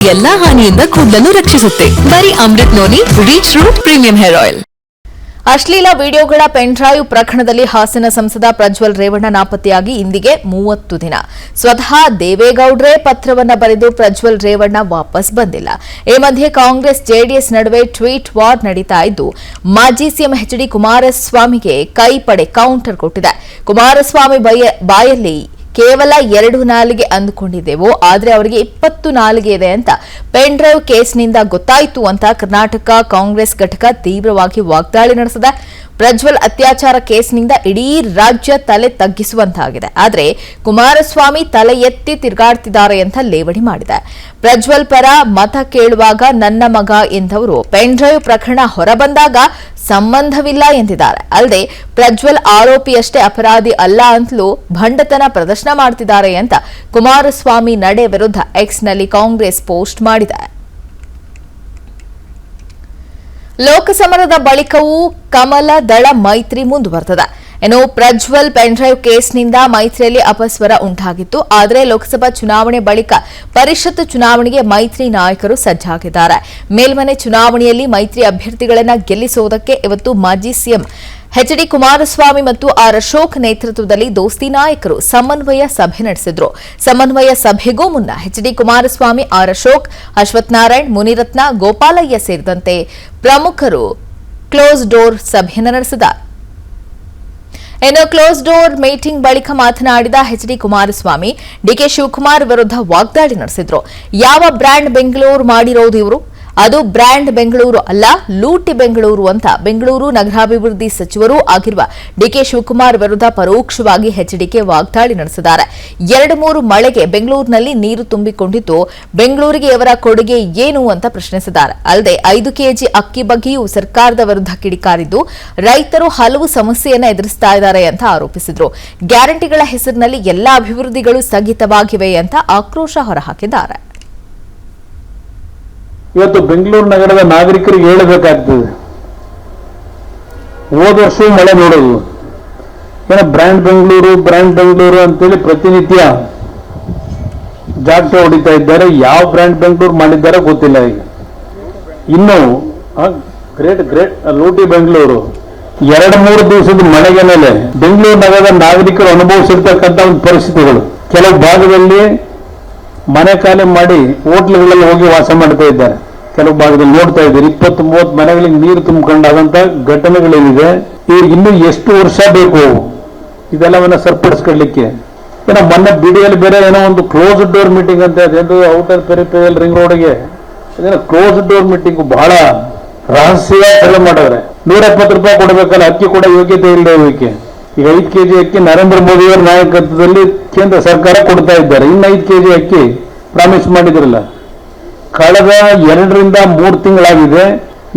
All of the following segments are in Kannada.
ಎಲ್ಲಾ ಹಾನಿಯಿಂದ ಕೂದಲನ್ನು ರಕ್ಷಿಸುತ್ತೆ. ಬರೀ Amrit noni reach root premium hair oil. ಅಶ್ಲೀಲ ವಿಡಿಯೋಗಳ ಪೆನ್ಡ್ರೈವ್ ಪ್ರಕರಣದಲ್ಲಿ ಹಾಸನ ಸಂಸದ ಪ್ರಜ್ವಲ್ ರೇವಣ್ಣ ನಾಪತ್ತೆಯಾಗಿ ಇಂದಿಗೆ 30 ದಿನ. ಸ್ವತಃ ದೇವೇಗೌಡರೇ ಪತ್ರವನ್ನ ಬರೆದು ಪ್ರಜ್ವಲ್ ರೇವಣ್ಣ ವಾಪಸ್ ಬಂದಿಲ್ಲ. ಈ ಮಧ್ಯೆ ಕಾಂಗ್ರೆಸ್ ಜೆಡಿಎಸ್ ನಡುವೆ ಟ್ವೀಟ್ ವಾರ್ ನಡೀತಾ ಇದ್ದು, ಮಾಜಿ ಸಿಎಂ ಎಚ್.ಡಿ. ಕುಮಾರಸ್ವಾಮಿಗೆ ಕೈಪಡೆ ಕೌಂಟರ್ ಕೊಟ್ಟಿದೆ. ಕುಮಾರಸ್ವಾಮಿ ಬಾಯಲ್ಲಿ ಕೇವಲ 2 ನಾಲಿಗೆ ಅಂದುಕೊಂಡಿದ್ದೆವು, ಆದರೆ ಅವರಿಗೆ 20 ನಾಲಿಗೆ ಇದೆ ಅಂತ ಪೆನ್ಡ್ರೈವ್ ಕೇಸ್ನಿಂದ ಗೊತ್ತಾಯಿತು ಅಂತ ಕರ್ನಾಟಕ ಕಾಂಗ್ರೆಸ್ ಘಟಕ ತೀವ್ರವಾಗಿ ವಾಗ್ದಾಳಿ ನಡೆಸಿದೆ. ಪ್ರಜ್ವಲ್ ಅತ್ಯಾಚಾರ ಕೇಸ್ನಿಂದ ಇಡೀ ರಾಜ್ಯ ತಲೆ ತಗ್ಗಿಸುವಂತಾಗಿದೆ. ಆದರೆ ಕುಮಾರಸ್ವಾಮಿ ತಲೆ ಎತ್ತಿ ತಿರುಗಾಡ್ತಿದ್ದಾರೆ ಅಂತ ಲೇವಡಿ ಮಾಡಿದೆ. ಪ್ರಜ್ವಲ್ ಪರ ಮತ ಕೇಳುವಾಗ ನನ್ನ ಮಗ ಎಂದವರು ಪೆನ್ಡ್ರೈವ್ ಪ್ರಕರಣ ಹೊರಬಂದಾಗ ಸಂಬಂಧವಿಲ್ಲ ಎಂದಿದ್ದಾರೆ. ಅಲ್ಲದೆ ಪ್ರಜ್ವಲ್ ಆರೋಪಿಯಷ್ಟೇ ಅಪರಾಧಿ ಅಲ್ಲ ಅಂತಲೂ ಭಂಡತನ ಪ್ರದರ್ಶನ ಮಾಡ್ತಿದ್ದಾರೆ ಅಂತ ಕುಮಾರಸ್ವಾಮಿ ನಡೆ ವಿರುದ್ಧ ಎಕ್ಸ್ನಲ್ಲಿ ಕಾಂಗ್ರೆಸ್ ಪೋಸ್ಟ್ ಮಾಡಿದೆ. ಲೋಕಸಮರದ ಬಳಿಕವೂ ಕಮಲ ದಳ ಮೈತ್ರಿ ಮುಂದುವರೆದಿದೆ. ಇನ್ನು ಪ್ರಜ್ವಲ್ ಪೆನ್ಡ್ರೈವ್ ಕೇಸ್ನಿಂದ ಮೈತ್ರಿಯಲ್ಲಿ ಅಪಸ್ವರ ಉಂಟಾಗಿತ್ತು. ಆದರೆ ಲೋಕಸಭಾ ಚುನಾವಣೆ ಬಳಿಕ ಪರಿಷತ್ ಚುನಾವಣೆಗೆ ಮೈತ್ರಿ ನಾಯಕರು ಸಜ್ಜಾಗಿದ್ದಾರೆ. ಮೇಲ್ಮನೆ ಚುನಾವಣೆಯಲ್ಲಿ ಮೈತ್ರಿ ಅಭ್ಯರ್ಥಿಗಳನ್ನು ಗೆಲ್ಲಿಸುವುದಕ್ಕೆ ಇವತ್ತು ಮಾಜಿ ಸಿಎಂ ಎಚ್.ಡಿ. ಕುಮಾರಸ್ವಾಮಿ ಮತ್ತು ಆರ್ ಅಶೋಕ್ ನೇತೃತ್ವದಲ್ಲಿ ದೋಸ್ತಿ ನಾಯಕರು ಸಮನ್ವಯ ಸಭೆ ನಡೆಸಿದ್ರು. ಸಮನ್ವಯ ಸಭೆಗೂ ಮುನ್ನ ಎಚ್.ಡಿ. ಕುಮಾರಸ್ವಾಮಿ, ಆರ್ ಅಶೋಕ್, ಅಶ್ವಥ್ ನಾರಾಯಣ್, ಮುನಿರತ್ನ, ಗೋಪಾಲಯ್ಯ ಸೇರಿದಂತೆ ಪ್ರಮುಖರು ಕ್ಲೋಸ್ ಡೋರ್ ಸಭೆಯನ್ನು ನಡೆಸಿದ್ದಾರೆ. ಇನ್ನು ಕ್ಲೋಸ್ ಡೋರ್ ಮೀಟಿಂಗ್ ಬಳಿಕ ಮಾತನಾಡಿದ ಎಚ್.ಡಿ. ಕುಮಾರಸ್ವಾಮಿ, ಡಿಕೆ ಶಿವಕುಮಾರ್ ವಿರುದ್ಧ ವಾಗ್ದಾಳಿ ನಡೆಸಿದ್ರು. ಯಾವ ಬ್ರ್ಯಾಂಡ್ ಬೆಂಗಳೂರು ಮಾಡಿರೋದು ಇವರು? ಅದು ಬ್ರ್ಯಾಂಡ್ ಬೆಂಗಳೂರು ಅಲ್ಲ, ಲೂಟಿ ಬೆಂಗಳೂರು ಅಂತ ಬೆಂಗಳೂರು ನಗರಾಭಿವೃದ್ಧಿ ಸಚಿವರೂ ಆಗಿರುವ ಡಿಕೆ ಶಿವಕುಮಾರ್ ವಿರುದ್ಧ ಪರೋಕ್ಷವಾಗಿ ಎಚ್ಡಿಕೆ ವಾಗ್ದಾಳಿ ನಡೆಸಿದ್ದಾರೆ. 2-3 ಮಳೆಗೆ ಬೆಂಗಳೂರಿನಲ್ಲಿ ನೀರು ತುಂಬಿಕೊಂಡಿದ್ದು, ಬೆಂಗಳೂರಿಗೆ ಇವರ ಕೊಡುಗೆ ಏನು ಅಂತ ಪ್ರಶ್ನಿಸಿದ್ದಾರೆ. ಅಲ್ಲದೆ 5 ಕೆಜಿ ಅಕ್ಕಿ ಬಗ್ಗೆಯೂ ಸರ್ಕಾರದ ವಿರುದ್ಧ ಕಿಡಿಕಾರಿದ್ದು, ರೈತರು ಹಲವು ಸಮಸ್ಯೆಯನ್ನು ಎದುರಿಸ್ತಾ ಇದ್ದಾರೆ ಅಂತ ಆರೋಪಿಸಿದರು. ಗ್ಯಾರಂಟಿಗಳ ಹೆಸರಿನಲ್ಲಿ ಎಲ್ಲಾ ಅಭಿವೃದ್ಧಿಗಳು ಸ್ಥಗಿತವಾಗಿವೆ ಅಂತ ಆಕ್ರೋಶ ಹೊರಹಾಕಿದ್ದಾರೆ. ಇವತ್ತು ಬೆಂಗಳೂರು ನಗರದ ನಾಗರಿಕರಿಗೆ ಹೇಳಬೇಕಾಗ್ತದೆ, ಹೋದ ವರ್ಷವೂ ಮಳೆ ನೋಡೋದು ಏನೋ ಬ್ರ್ಯಾಂಡ್ ಬೆಂಗಳೂರು ಅಂತೇಳಿ ಪ್ರತಿನಿತ್ಯ ಜಾಗಟೆ ಹೊಡಿತಾ ಇದ್ದಾರೆ. ಯಾವ ಬ್ರ್ಯಾಂಡ್ ಬೆಂಗಳೂರು ಮಾಡಿದ್ದಾರೆ ಗೊತ್ತಿಲ್ಲ. ಈಗ ಇನ್ನು ಗ್ರೇಟ್ ಲೂಟಿ ಬೆಂಗಳೂರು 2-3 ದಿವಸದ ಮಳೆಗೆ ಮೇಲೆ ಬೆಂಗಳೂರು ನಗರದ ನಾಗರಿಕರು ಅನುಭವಿಸಿರ್ತಕ್ಕಂಥ ಒಂದು ಪರಿಸ್ಥಿತಿಗಳು. ಕೆಲವು ಭಾಗದಲ್ಲಿ ಮನೆ ಖಾಲಿ ಮಾಡಿ ಹೋಟ್ಲುಗಳಲ್ಲಿ ಹೋಗಿ ವಾಸ ಮಾಡ್ತಾ ಇದ್ದಾರೆ. ಕೆಲವು ಭಾಗದಲ್ಲಿ ನೋಡ್ತಾ ಇದ್ದಾರೆ 20-30 ಮನೆಗಳಿಗೆ ನೀರು ತುಂಬಿಕೊಂಡಾಗಂತ ಘಟನೆಗಳೇನಿದೆ. ಇವ್ರಿಗೆ ಇನ್ನೂ ಎಷ್ಟು ವರ್ಷ ಬೇಕು ಇದೆಲ್ಲವನ್ನ ಸರಿಪಡಿಸ್ಕೊಳ್ಳಿಕ್ಕೆ? ಏನೋ ಮೊನ್ನೆ ಬಿಡಿಯಲ್ಲಿ ಬೇರೆ ಏನೋ ಒಂದು ಕ್ಲೋಸ್ ಡೋರ್ ಮೀಟಿಂಗ್ ಅಂತ ಅದೇನು ಔಟರ್ ಪೆರಿಫೆರಿಯಲ್ ರಿಂಗ್ ರೋಡ್ಗೆ ಅದೇನೋ ಕ್ಲೋಸ್ ಡೋರ್ ಮೀಟಿಂಗ್ ಬಹಳ ರಹಸ್ಯ ಮಾಡಿದ್ರೆ. 170 ರೂಪಾಯಿ ಕೊಡಬೇಕಲ್ಲ, ಅಕ್ಕಿ ಕೂಡ ಯೋಗ್ಯತೆ ಇಲ್ಲದೆ ಇದಕ್ಕೆ. ಈಗ 5 ಕೆಜಿ ಅಕ್ಕಿ ನರೇಂದ್ರ ಮೋದಿಯವರ ನಾಯಕತ್ವದಲ್ಲಿ ಕೇಂದ್ರ ಸರ್ಕಾರ ಕೊಡ್ತಾ ಇದ್ದಾರೆ. ಇನ್ನು 5 ಕೆಜಿ ಅಕ್ಕಿ ಪ್ರಾಮಿಸ್ ಮಾಡಿದ್ರಲ್ಲ, ಕಳೆದ 2-3 ತಿಂಗಳಾಗಿದೆ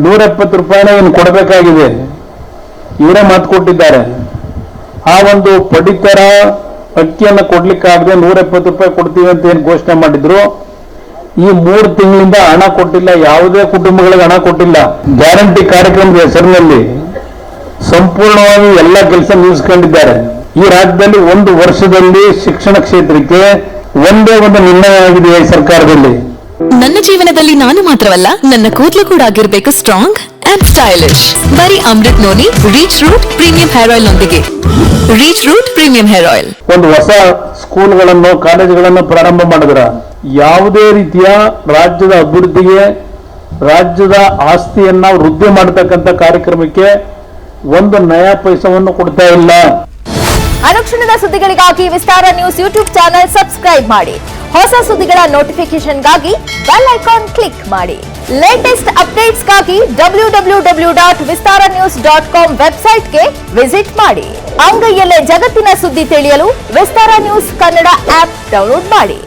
170 ರೂಪಾಯಿನ ಏನು ಕೊಡಬೇಕಾಗಿದೆ. ಇವರೇ ಮಾತು ಕೊಟ್ಟಿದ್ದಾರೆ. ಆ ಒಂದು ಪಡಿತರ ಅಕ್ಕಿಯನ್ನು ಕೊಡ್ಲಿಕ್ಕಾಗದೆ 170 ರೂಪಾಯಿ ಕೊಡ್ತೀವಿ ಅಂತ ಏನು ಘೋಷಣೆ ಮಾಡಿದ್ರು. ಈ 3 ತಿಂಗಳಿಂದ ಹಣ ಕೊಟ್ಟಿಲ್ಲ, ಯಾವುದೇ ಕುಟುಂಬಗಳಿಗೆ ಹಣ ಕೊಟ್ಟಿಲ್ಲ. ಗ್ಯಾರಂಟಿ ಕಾರ್ಯಕ್ರಮದ ಹೆಸರಿನಲ್ಲಿ ಸಂಪೂರ್ಣವಾಗಿ ಎಲ್ಲ ಕೆಲಸ ನಿಲ್ಲಿಸಿಕೊಂಡಿದ್ದಾರೆ. ಈ ರಾಜ್ಯದಲ್ಲಿ 1 ವರ್ಷದಲ್ಲಿ ಶಿಕ್ಷಣ ಕ್ಷೇತ್ರಕ್ಕೆ ಒಂದೇ ಒಂದು ನಿರ್ಣಯ ಆಗಿದೆ ಈ ಸರ್ಕಾರದಲ್ಲಿ. ನನ್ನ ಜೀವನದಲ್ಲಿ ನಾನು ಮಾತ್ರವಲ್ಲ, ನನ್ನ ಕೂದಲು ಕೂಡ ಆಗಿರ್ಬೇಕು ಸ್ಟ್ರಾಂಗ್ ಅಂಡ್ ಸ್ಟೈಲಿಶ್. ಬರೀ Amrit noni reach root premium hair oil ನೊಂದಿಗೆ. Reach root premium hair oil. ಒಂದು ಹೊಸ ಸ್ಕೂಲ್ಗಳನ್ನು ಕಾಲೇಜುಗಳನ್ನು ಪ್ರಾರಂಭ ಮಾಡಿದ್ರ. ಯಾವುದೇ ರೀತಿಯ ರಾಜ್ಯದ ಅಭಿವೃದ್ಧಿಗೆ, ರಾಜ್ಯದ ಆಸ್ತಿಯನ್ನ ವೃದ್ಧಿ ಮಾಡತಕ್ಕಂಥ ಕಾರ್ಯಕ್ರಮಕ್ಕೆ ಒಂದು ನಯಾ ಪೈಸವನ್ನು ಕೊಡ್ತಾ ಇಲ್ಲ. ಅನುಕ್ಷಣದ ಸುದ್ದಿಗಳಿಗಾಗಿ ವಿಸ್ತಾರ ನ್ಯೂಸ್ ಯೂಟ್ಯೂಬ್ ಚಾನೆಲ್ ಸಬ್ಸ್ಕ್ರೈಬ್ ಮಾಡಿ. ಹೊಸ ಸುದ್ದಿಗಳ ನೋಟಿಫಿಕೇಶನ್ಗಾಗಿ ಬೆಲ್ ಐಕಾನ್ ಕ್ಲಿಕ್ ಮಾಡಿ. ಲೇಟೆಸ್ಟ್ ಅಪ್ಡೇಟ್ಸ್ಗಾಗಿ www.vistaranews.com ವೆಬ್ಸೈಟ್ಗೆ ವಿಸಿಟ್ ಮಾಡಿ. ಅಂಗೈಯಲ್ಲೇ ಜಗತ್ತಿನ ಸುದ್ದಿ ತಿಳಿಯಲು ವಿಸ್ತಾರ ನ್ಯೂಸ್ ಕನ್ನಡ ಆಪ್ ಡೌನ್ಲೋಡ್ ಮಾಡಿ.